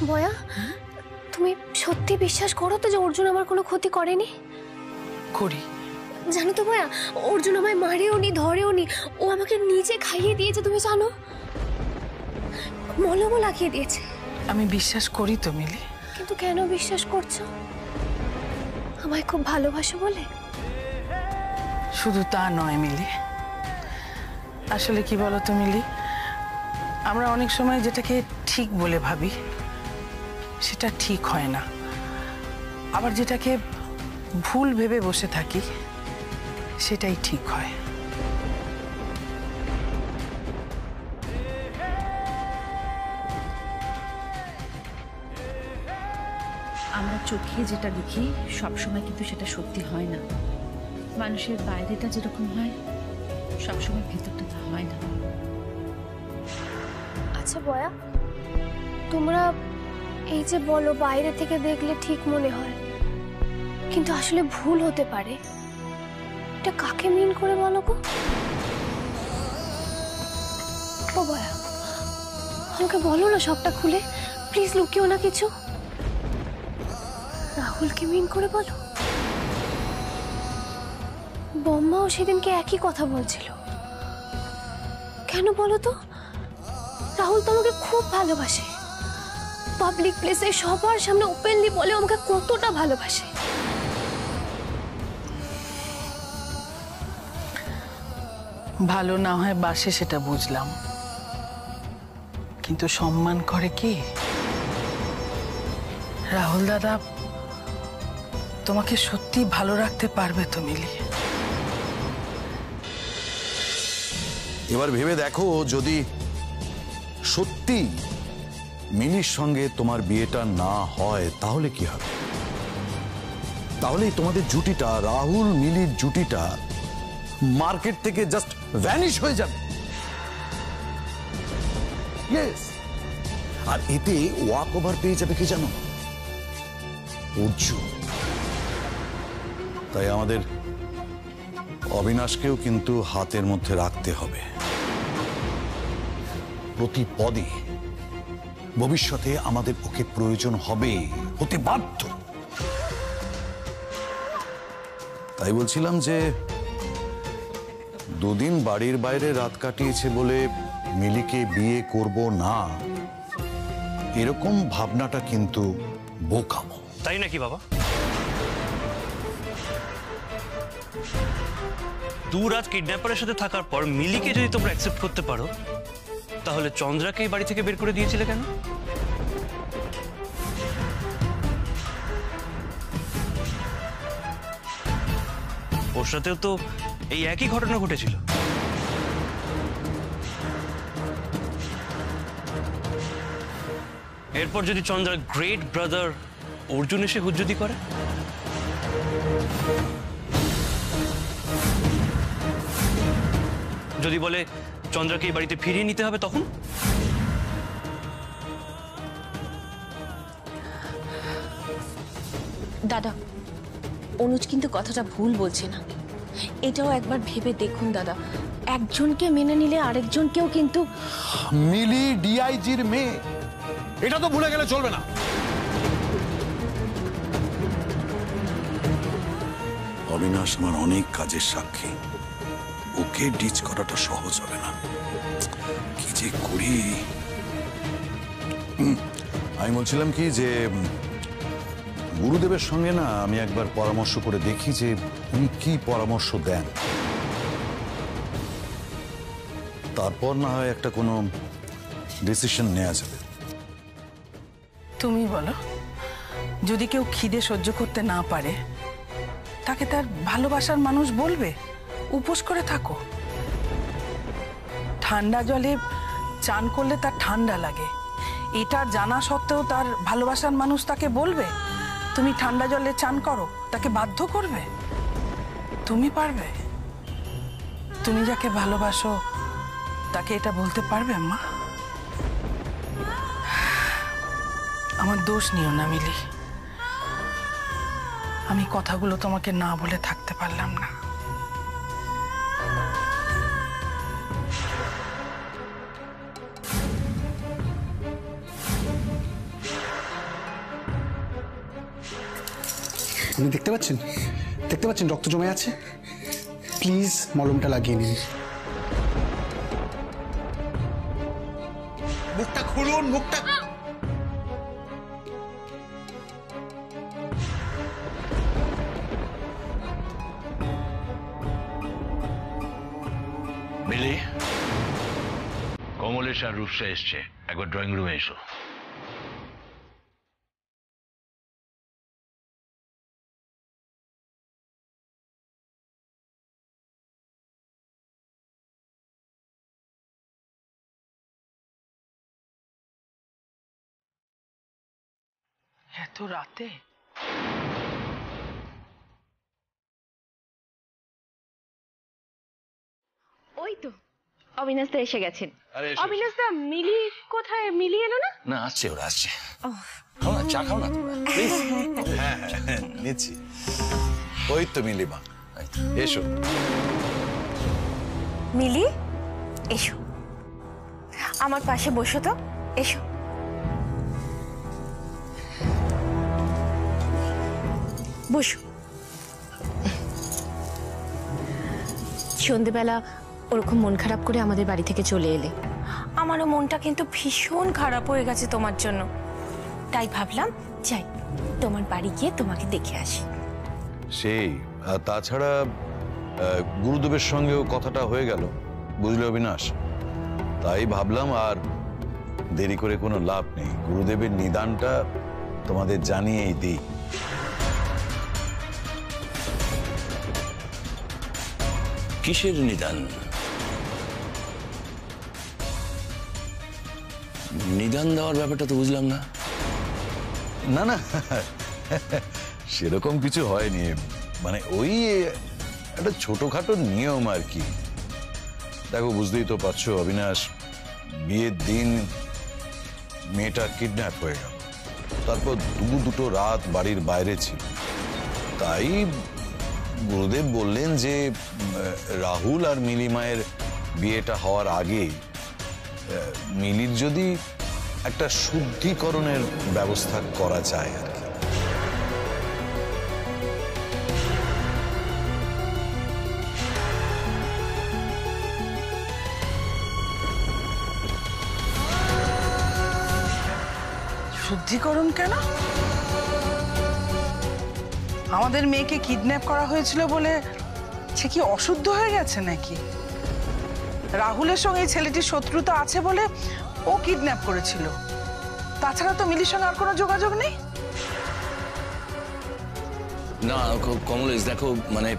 বয়া, তুমি সত্যি বিশ্বাস করো তো যে অর্জুন আমার কোনো ক্ষতি করেনি? করি। জানো তো বয়া, অর্জুন আমায় মারেও নি, ধরেও নি, ও আমাকে নিজে খাইয়ে দিয়েছে, তুমি জানো? মলমও লাগিয়ে দিয়েছে। আমি বিশ্বাস করি তো মিলি। কিন্তু কেন বিশ্বাস করছো? আমায় খুব ভালোবাসো বলে? শুধু তা নয় মিলি, আসলে কি বলো তো মিলি, আমরা অনেক সময় যেটাকে ঠিক বলে ভাবি সেটা ঠিক হয় না, আবার যেটাকে ভুল ভেবে বসে থাকি সেটাই ঠিক হয়। আমরা চোখে যেটা দেখি সবসময় কিন্তু সেটা সত্যি হয় না। মানুষের বাইরেটা যেরকম হয় সবসময় ভেতরটা তা হয় না। আচ্ছা বয়া, তোমরা এই যে বলো বাইরে থেকে দেখলে ঠিক মনে হয়, কিন্তু আসলে ভুল হতে পারে, এটা কাকে মিন করে বলো গো? ও বয়া, আমাকে বলো না সবটা খুলে, প্লিজ, লুকিও না কিছু। রাহুলকে মিন করে বলো? বম্মাও সেদিনকে একই কথা বলছিল। কেন বলো তো? রাহুল তো আমাকে খুব ভালোবাসে, পাবলিক প্লেসে সবার সামনে ওপেনলি বলে আমাকে কতটা ভালোবাসে। ভালো না হয় বাসে সেটা বুঝলাম, কিন্তু সম্মান করে কি? রাহুল দাদা তোমাকে সত্যি ভালো রাখতে পারবে তো মিলি? এবার ভেবে দেখো, যদি সত্যি মিলির সঙ্গে তোমার বিয়েটা না হয় তাহলে কি হবে? তাহলেই তোমাদের জুটিটা, রাহুল মিলির জুটিটা মার্কেট থেকে জাস্ট ভ্যানিশ হয়ে যাবে। ইয়েস, আর এতে ওয়াক ওভার পেয়ে যাবে কি জানো? অর্জুন। তাই আমাদের অবিনাশকেও কিন্তু হাতের মধ্যে রাখতে হবে। প্রতি পদে ভবিষ্যতে আমাদের ওকে প্রয়োজন হবে, হতে বাধ্য। তাই বলছিলাম যে দুদিন বাড়ির বাইরে রাত কাটিয়েছে বলে মিলিকে বিয়ে করব না, এরকম ভাবনাটা কিন্তু বোকামো। তাই নাকি বাবা? দু রাত কিডন্যাপারের সাথে থাকার পর মিলিকে যদি তোমরা অ্যাকসেপ্ট করতে পারো, তাহলে চন্দ্রাকে এই বাড়ি থেকে বের করে দিয়েছিলে কেন? ওর সাথেও তো এই একই ঘটনা ঘটেছিল। এরপর যদি চন্দ্রার গ্রেট ব্রাদার অর্জুন এসে হুজ্জুতি করে, যদি বলে চন্দ্রাকে এই বাড়িতে ফিরিয়ে নিতে হবে, তখন? দাদা, অনুজ কিন্তু কথাটা ভুল বলছে না, এটাও একবার ভেবে দেখুন দাদা। একজনকে মেনে নিলে আরেকজনকেও কিন্তু। মিলি ডিআইজির মেয়ে, এটা তো ভুলে গেলে চলবে না। অবিনাশ আমার অনেক কাজের সাক্ষী, ওকে ডিচ করাটা সহজ হবে না। কি যে করি। আমি বলছিলাম কি যে গুরুদেবের সঙ্গে না আমি একবার পরামর্শ করে দেখি যে উনি কি পরামর্শ দেন, তারপর না হয় একটা কোনো ডিসিশন নেওয়া যাবে। তুমি বলো, যদি কেউ খিদে সহ্য করতে না পারে তাকে তার ভালোবাসার মানুষ বলবে উপোস করে থাকো? ঠান্ডা জলে চান করলে তার ঠান্ডা লাগে, এটা জানা সত্ত্বেও তার ভালোবাসার মানুষ তাকে বলবে তুমি ঠান্ডা জলে চান করো? তাকে বাধ্য করবে? তুমি পারবে? তুমি যাকে ভালোবাসো তাকে এটা বলতে পারবে মা? আমার দোষ নিও না মিলি, আমি কথাগুলো তোমাকে না বলে থাকতে পারলাম না। আপনি দেখতে পাচ্ছেন রক্ত জমে আছে? প্লিজ মলমটা লাগিয়ে নিন। মুখটা খুলুন, মুখটা। মিলি, কমলেশ আর রূপসা এসছে, একবার ড্রয়িং রুমে এসো। এত রাতে? ওই তো অবিনাশ দা এসে গেছেন। আরে এসো। অবিনাশ দা, মিলি কোথায়? মিলি এলো না? না, আসছে, ওরা আসছে। খাও না, চা খাও না তোমরা, প্লিজ। হ্যাঁ নিচ্ছি। ওই তো মিলিমা, এসো। মিলি এসো, আমার পাশে বসো তো, এসো। বসো। সন্ধেবেলা ওরকম মন খারাপ করে আমাদের বাড়ি থেকে চলে এলে, আমারও মনটা কিন্তু ভীষণ খারাপ হয়ে গেছে তোমার জন্য। তাই ভাবলাম যাই তোমার বাড়ি গিয়ে তোমাকে দেখে আসি। সেই তাছাড়া গুরুদেবের সঙ্গেও কথাটা হয়ে গেল, বুঝলে অবিনাশ। তাই ভাবলাম আর দেরি করে কোনো লাভ নেই, গুরুদেবের নিদানটা তোমাদের জানিয়েই দিই। কিসের নিদান? নিদান দেওয়ার ব্যাপারটা তো বুঝলাম না। না না, সেরকম কিছু হয়নি, মানে ওই একটা ছোটখাটো নিয়ম আর কি। দেখো, বুঝতেই তো পারছো অবিনাশ, বিয়ের দিন মেয়েটা কিডন্যাপ হয়ে গেল, তারপর দুটো রাত বাড়ির বাইরে ছিল। তাই গুরুদেব বললেন যে রাহুল আর মিলিমায়ের বিয়েটা হওয়ার আগে মিলির যদি একটা শুদ্ধিকরণের ব্যবস্থা করা যায় আর কি। শুদ্ধিকরণ কেন? আমাদের মেয়েকে কিডন্যাপ করা হয়েছিল বলে সে কি অশুদ্ধ হয়ে গেছে নাকি? রাহুলের সঙ্গে এই ছেলেটির শত্রুতা আছে বলে ও কিডন্যাপ করেছিল, তাছাড়া তো মিলির সঙ্গে আর কোনো যোগাযোগ নেই। না কমলেশ, দেখো, মানে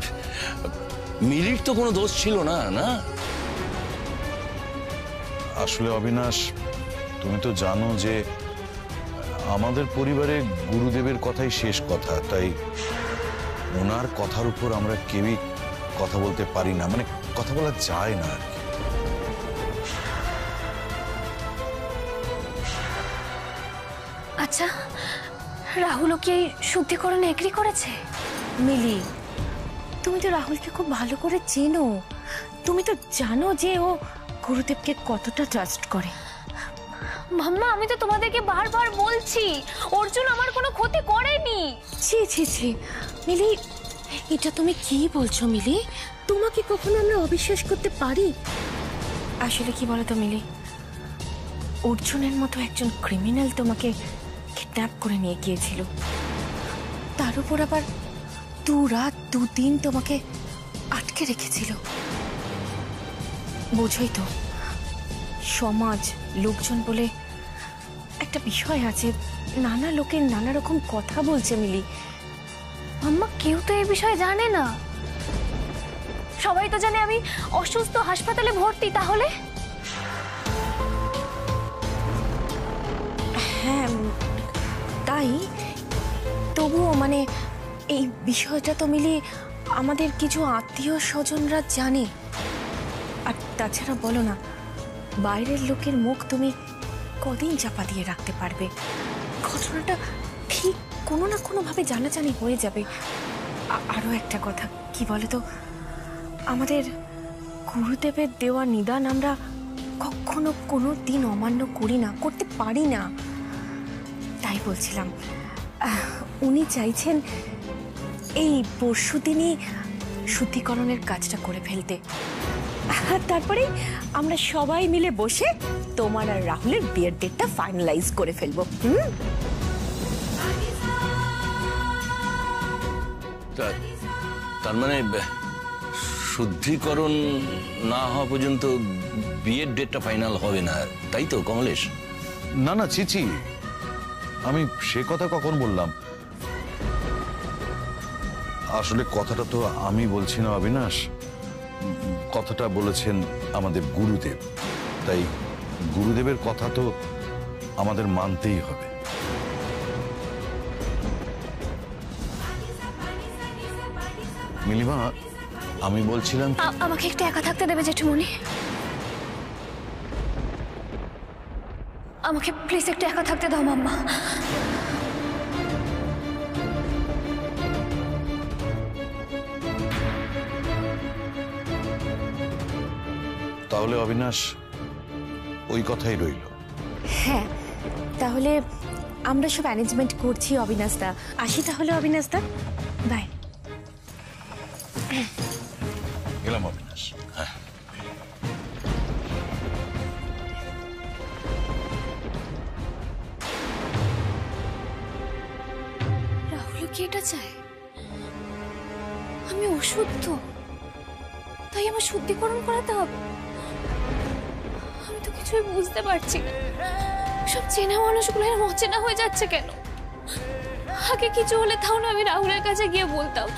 মিলির তো কোনো দোষ ছিল না। না, আসলে অবিনাশ, তুমি তো জানো যে আমাদের পরিবারে গুরুদেবের কথাই শেষ কথা, তাই ওনার কথার উপর আমরা কেউই কথা বলতে পারি না, মানে কথা বলা যায় না আর কি। আচ্ছা, রাহুলও কি এই শুদ্ধিকরণে এগ্রি করেছে? মিলি, তুমি তো রাহুলকে খুব ভালো করে চেনো, তুমি তো জানো যে ও গুরুদেবকে কতটা ট্রাস্ট করে। মাম্মা, আমি তো তোমাদেরকে বারবার বলছি অর্জুন আমার কোনো ক্ষতি করেনি। ছি ছি ছি মিলি, এটা তুমি কি বলছো মিলি? তোমাকে কখনো আমরা অবিশ্বাস করতে পারি? আসলে কি বলো তো মিলি, অর্জুনের মতো একজন ক্রিমিনাল তোমাকে কিডন্যাপ করে নিয়ে গিয়েছিল, তার উপর আবার 2 রাত 2 দিন তোমাকে আটকে রেখেছিল। বোঝোই তো, সমাজ, লোকজন বলে একটা বিষয় আছে, নানা লোকের নানা রকম কথা বলছে মিলি। আম্মা, কেউ তো এই বিষয়ে জানে না, সবাই তো জানে আমি অসুস্থ, হাসপাতালে ভর্তি। তাহলে হ্যাঁ, তাই তবুও মানে এই বিষয়টা তো মিলি আমাদের কিছু আত্মীয় স্বজনরা জানে। আর তাছাড়া বলো না, বাইরের লোকের মুখ তুমি কদিন চাপা দিয়ে রাখতে পারবে? ঘটনাটা ঠিক কোনো না কোনোভাবে জানাজানি হয়ে যাবে। আরও একটা কথা কি বলো তো, আমাদের গুরুদেবের দেওয়া নিদান আমরা কখনো কোনো দিন অমান্য করি না, করতে পারি না। তাই বলছিলাম, উনি চাইছেন এই পরশু দিনই শুদ্ধিকরণের কাজটা করে ফেলতে, আর তারপরে আমরা সবাই মিলে বসে তোমার আর রাহুলের বিয়ের ডেটটা ফাইনালাইজ করে ফেলবো। তার মানে শুদ্ধিকরণ না হওয়া পর্যন্ত বিয়ের ডেটটা ফাইনাল হবে না, তাই তো কমলেশ? না না চিচি, আমি সে কথা কখন বললাম? আসলে কথাটা তো আমি বলছি না অবিনাশ, কথাটা বলেছেন আমাদের গুরুদেব, তাই গুরুদেবের কথা তো আমাদের মানতেই হবে। নীলিমা, আমি বলছিলাম আমাকে একটু একা থাকতে দেবে জেঠুমনি? আমাকে প্লিজ একটু একা থাকতে দাও মাম্মা। তাহলে অবিনাশ ওই কথাই রইল। হ্যাঁ, তাহলে আমরা সব অ্যারেঞ্জমেন্ট করছি অবিনাশ দা। আসি তাহলে অবিনাশ দা, বাই। গেলাম অবিনাশ। হ্যাঁ, রাহুল কি এটা চায়? আমি অশুদ্ধ, তাই আমার শুদ্ধিকরণ করাতে হবে? আমি তো কিছুই বুঝতে পারছি না। সব চেনা মানুষগুলো এরকম অচেনা হয়ে যাচ্ছে কেন? আগে কিছু হলে তাও না আমি রাহুলের কাছে গিয়ে বলতাম,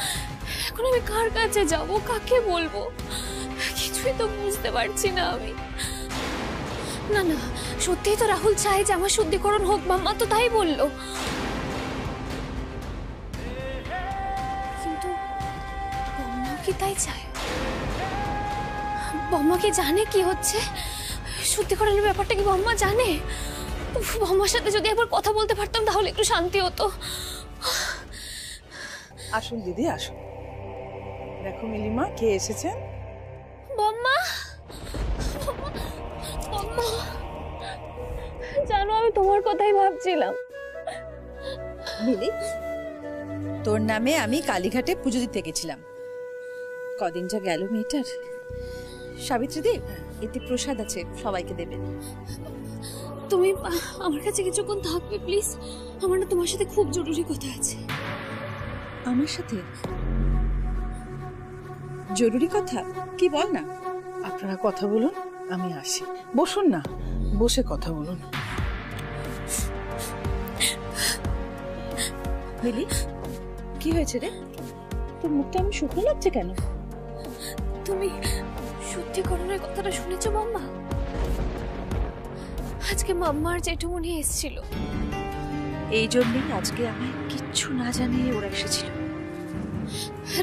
এখন আমি কার কাছে যাব, কাকে বলবো? কিছুই তো বুঝতে পারছি না আমি। না না, সত্যিই তো রাহুল চায় যে আমার শুদ্ধিকরণ হোক, মাম্মা তো তাই বললো। কিন্তু বম্মা কি তাই চায়? বম্মা কি জানে কি হচ্ছে? শুদ্ধিকরণের ব্যাপারটা কি বম্মা জানে? উফ, বম্মার সাথে যদি একবার কথা বলতে পারতাম তাহলে একটু শান্তি হতো। আসুন দিদি, আসুন। দেখো নীলিমা, কে এসেছেন? বম্মা, বম্মা, জানো আমি তোমার কথাই ভাবছিলাম। মিলি, তোর নামে আমি কালীঘাটে পুজো দিতে গেছিলাম। কদিন যা গেল মেয়েটার। সাবিত্রী দি, এতে প্রসাদ আছে, সবাইকে দেবেন। তুমি আমার কাছে কিছুক্ষণ থাকবে প্লিজ? আমার না তোমার সাথে খুব জরুরি কথা আছে। আমার সাথে জরুরি কথা? কি বল না। আপনারা কথা বলুন, আমি আসি। বসুন না, বসে কথা বলুন। মিলি, কি হয়েছে রে? তোর মুখটা আমি শুকনো লাগছে কেন? তুমি শুদ্ধিকরণের কথাটা শুনেছো মাম্মা? আজকে মাম্মা আর জেঠুমনি এসেছিল। এই জন্যই আজকে আমি কিচ্ছু না জানিয়ে ওরা এসেছিল।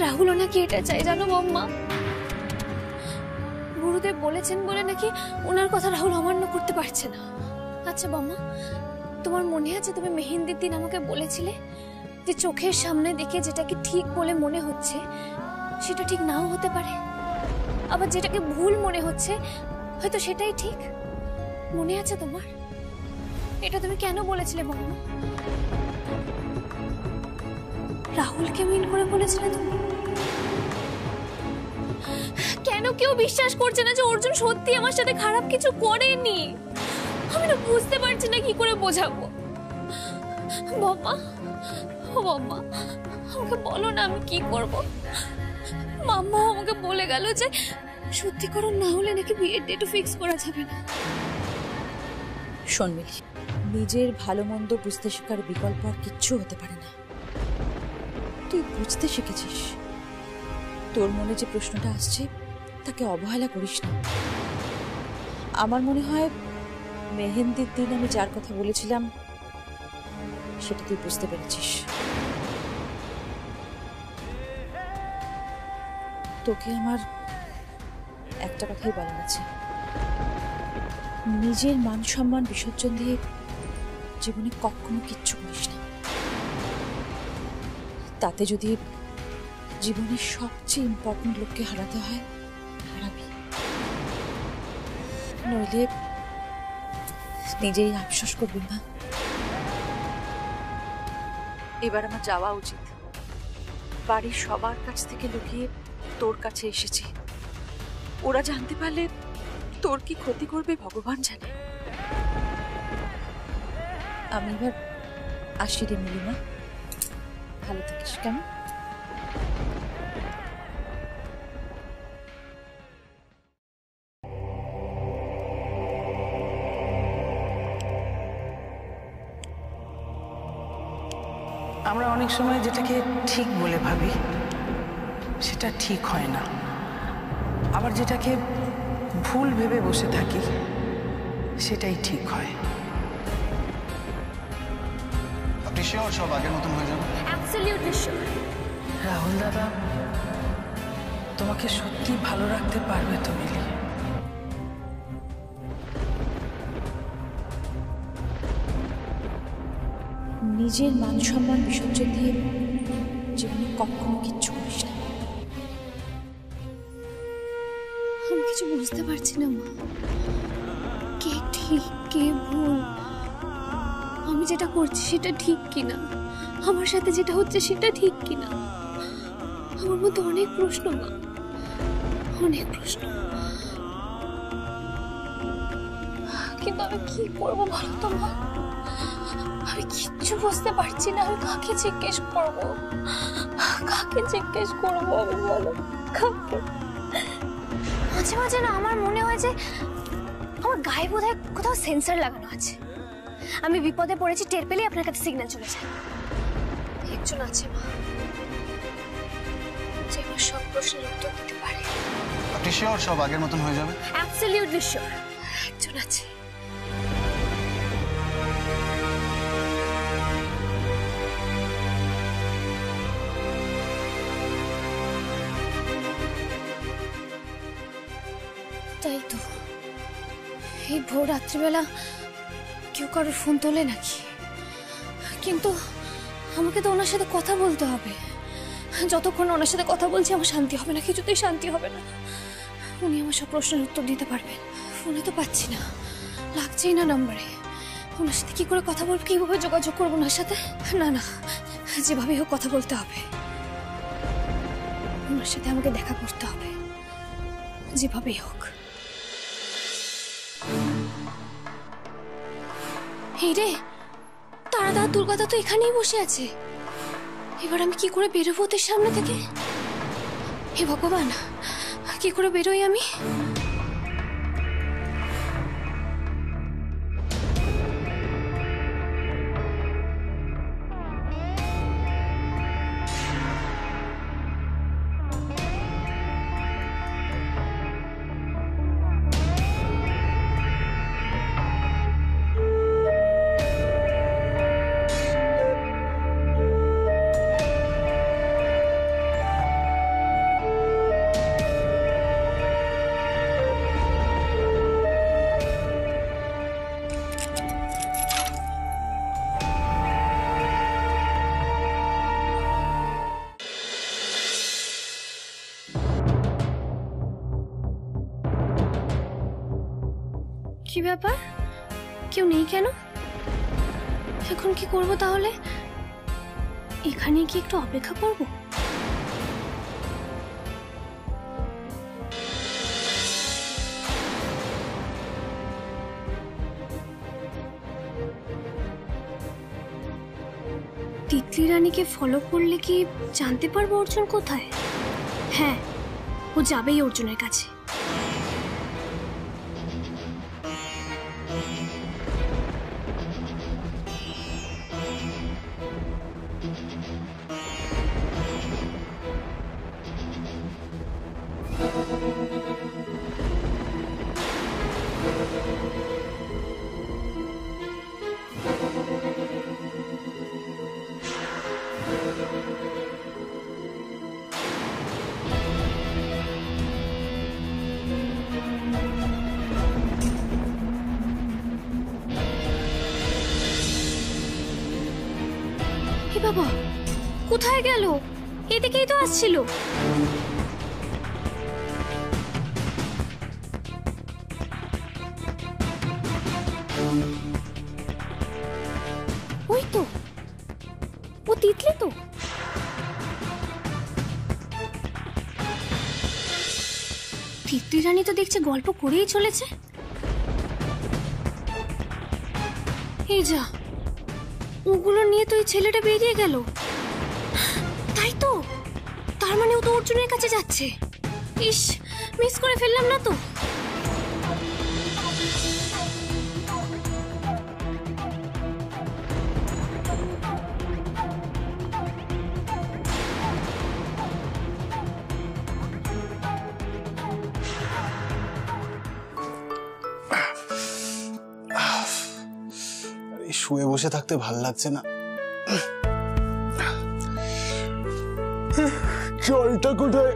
রাহুলও নাকি এটা চাই জানো মাম্মা? গুরুদেব বলেছেন বলে নাকি ওনার কথা রাহুল অমান্য করতে পারছে না। আচ্ছা মাম্মা, তোমার মনে আছে তুমি মেহেন্দির দিন আমাকে বলেছিলে যে চোখের সামনে দেখে যেটাকে ঠিক বলে মনে হচ্ছে সেটা ঠিক নাও হতে পারে, আবার যেটাকে ভুল মনে হচ্ছে হয়তো সেটাই ঠিক। মনে আছে তোমার? এটা তুমি কেন বলেছিলে মাম্মা? রাহুলকে মিন করে বলেছিলে তুমি? কেন কেউ বিশ্বাস করছে না যে অর্জুন সত্যি আমার সাথে খারাপ কিছু করেনি? আমি না বুঝতে পারছি না কি করে বোঝাবো। বাবা, ও বাবা, আমাকে বলো না আমি কি করব। মাম্মা আমাকে বলে গেল যে শুদ্ধিকরণ না হলে নাকি বিয়ের ডেটও ফিক্স করা যাবে না। শোন মিলি, নিজের ভালো মন্দ বুঝতে শেখার বিকল্প আর কিচ্ছু হতে পারে না। তুই বুঝতে শিখেছিস। তোর মনে যে প্রশ্নটা আসছে তাকে অবহেলা করিস না। আমার মনে হয় মেহেন্দির দিন আমি যার কথা বলেছিলাম সেটা তুই বুঝতে পেরেছিস। তোকে আমার একটা কথাই বলার আছে, নিজের মান সম্মান বিসর্জন দিয়ে জীবনে কখনো কিচ্ছু করিস না। তাতে যদি জীবনের সবচেয়ে ইম্পর্টেন্ট লোককে হারাতে হয়, হারাবি। নইলে নিজেই আফসোস করবি না। এবার আমার যাওয়া উচিত, বাড়ির সবার কাছ থেকে লুকিয়ে তোর কাছে এসেছি। ওরা জানতে পারলে তোর কি ক্ষতি করবে ভগবান জানে। আমি এবার আসি রে নীলিমা, ভালো থাকিস কেমন? আমরা অনেক সময় যেটাকে ঠিক বলে ভাবি সেটা ঠিক হয় না, আবার যেটাকে ভুল ভেবে বসে থাকি সেটাই ঠিক হয়। আপনি শিওর সব আগের মতন হয়ে যাবে? Absolutely sure. রাহুল দাদা তোমাকে সত্যি ভালো রাখতে পারবে তো মিলি? নিজের মান সম্মান বিসর্জন দিয়ে জীবনে কখনো কিচ্ছু করিস না। আমি কিছু বুঝতে পারছি না মা, কে ঠিক কে ভুল, আমি যেটা করছি সেটা ঠিক কিনা, আমার সাথে যেটা হচ্ছে সেটা ঠিক কিনা। আমার মধ্যে অনেক প্রশ্ন মা, অনেক প্রশ্ন, কিন্তু আমি কি করবো বলো তো মা? আমি কিচ্ছু বুঝতে পারছি না। আমি কাকে জিজ্ঞেস করবো, কাকে জিজ্ঞেস করবো আমি বলো, কাকে? মাঝে মাঝে না আমার মনে হয় যে আমার গায়ে বোধহয় কোথাও সেন্সর লাগানো আছে। আমি বিপদে পড়েছি টের পেলেই আপনার কাছে সিগন্যাল চলে যায়। একজন আছে মা, যে আমার সব প্রশ্নের উত্তর দিতে পারে। আপনি শিওর সব আগের মতন হয়ে যাবে? অ্যাবসলিউটলি শিওর, একজন আছে। তাই তো, এই ভোর রাত্রিবেলা কেউ কারোর ফোন তোলে নাকি? কিন্তু আমাকে তো ওনার সাথে কথা বলতে হবে। যতক্ষণ ওনার সাথে কথা বলছি আমার শান্তি হবে না, কিছুতেই শান্তি হবে না। উনি আমার সব প্রশ্নের উত্তর দিতে পারবেন। ফোনে তো পাচ্ছি না, লাগছেই না নাম্বারে। ওনার সাথে কি করে কথা বলবো, কিভাবে যোগাযোগ করবো ওনার সাথে? না না, যেভাবেই হোক কথা বলতে হবে। ওনার সাথে আমাকে দেখা করতে হবে, যেভাবেই হোক। এই রে, তারাদা দুর্গাদা তো এখানেই বসে আছে। এবার আমি কি করে বেরোবো ওদের সামনে থেকে? হে ভগবান, কি করে বেরোই আমি? কি ব্যাপার, কেউ নেই কেন? এখন কি করব তাহলে? এখানে কি একটু অপেক্ষা করব? তিতলি রানীকে ফলো করলে কি জানতে পারবো অর্জুন কোথায়? হ্যাঁ, ও যাবেই অর্জুনের কাছে। বাবা কোথায় গেল? এদিকেই তো আসছিল। ওই তো, ও তিতলি তো। সত্যি রানী তো দেখছে গল্প করেই চলেছে। এই যা, ওগুলো নিয়ে তো এই ছেলেটা বেরিয়ে গেল। তাই তো, তার মানে ও তো অর্জুনের কাছে যাচ্ছে। ইস, মিস করে ফেললাম না তো। শুয়ে বসে থাকতে ভাল লাগছে না। জলটা কোথায়?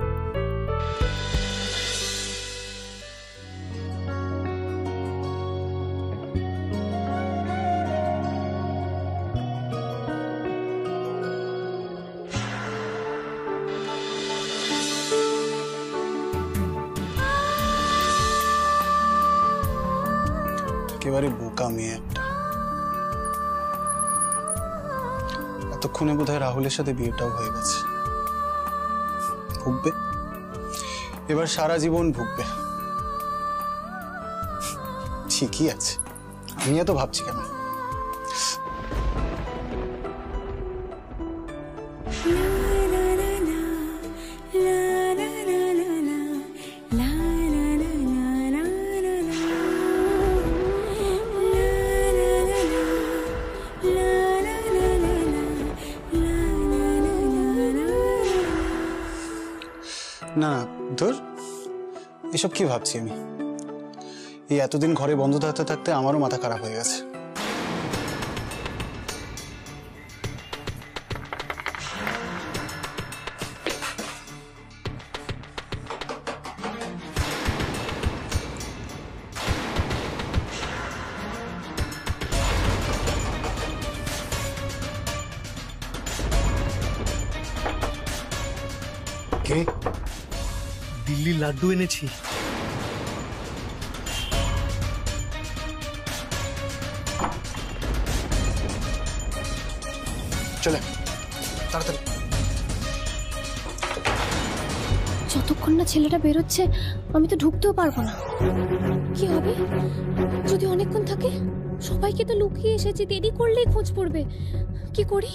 একেবারে বোকা মেয়ে একটা। এতক্ষণে বোধহয় রাহুলের সাথে বিয়েটাও হয়ে গেছে। ভুগবে, এবার সারা জীবন ভুগবে। ঠিকই আছে, আমি এত ভাবছি কেন? না ধর, এসব কি ভাবছি আমি? এই এতদিন ঘরে বন্ধ থাকতে থাকতে আমারও মাথা খারাপ হয়ে গেছে। কে? দিল্লি লাড্ডু এনেছি। চলে তাড়াতাড়ি। যতক্ষণ না ছেলেটা বেরোচ্ছে আমি তো ঢুকতেও পারবো না। কি হবে যদি অনেকক্ষণ থাকে? সবাইকে তো লুকিয়ে এসেছি, দেরি করলেই খোঁজ পড়বে। কি করি?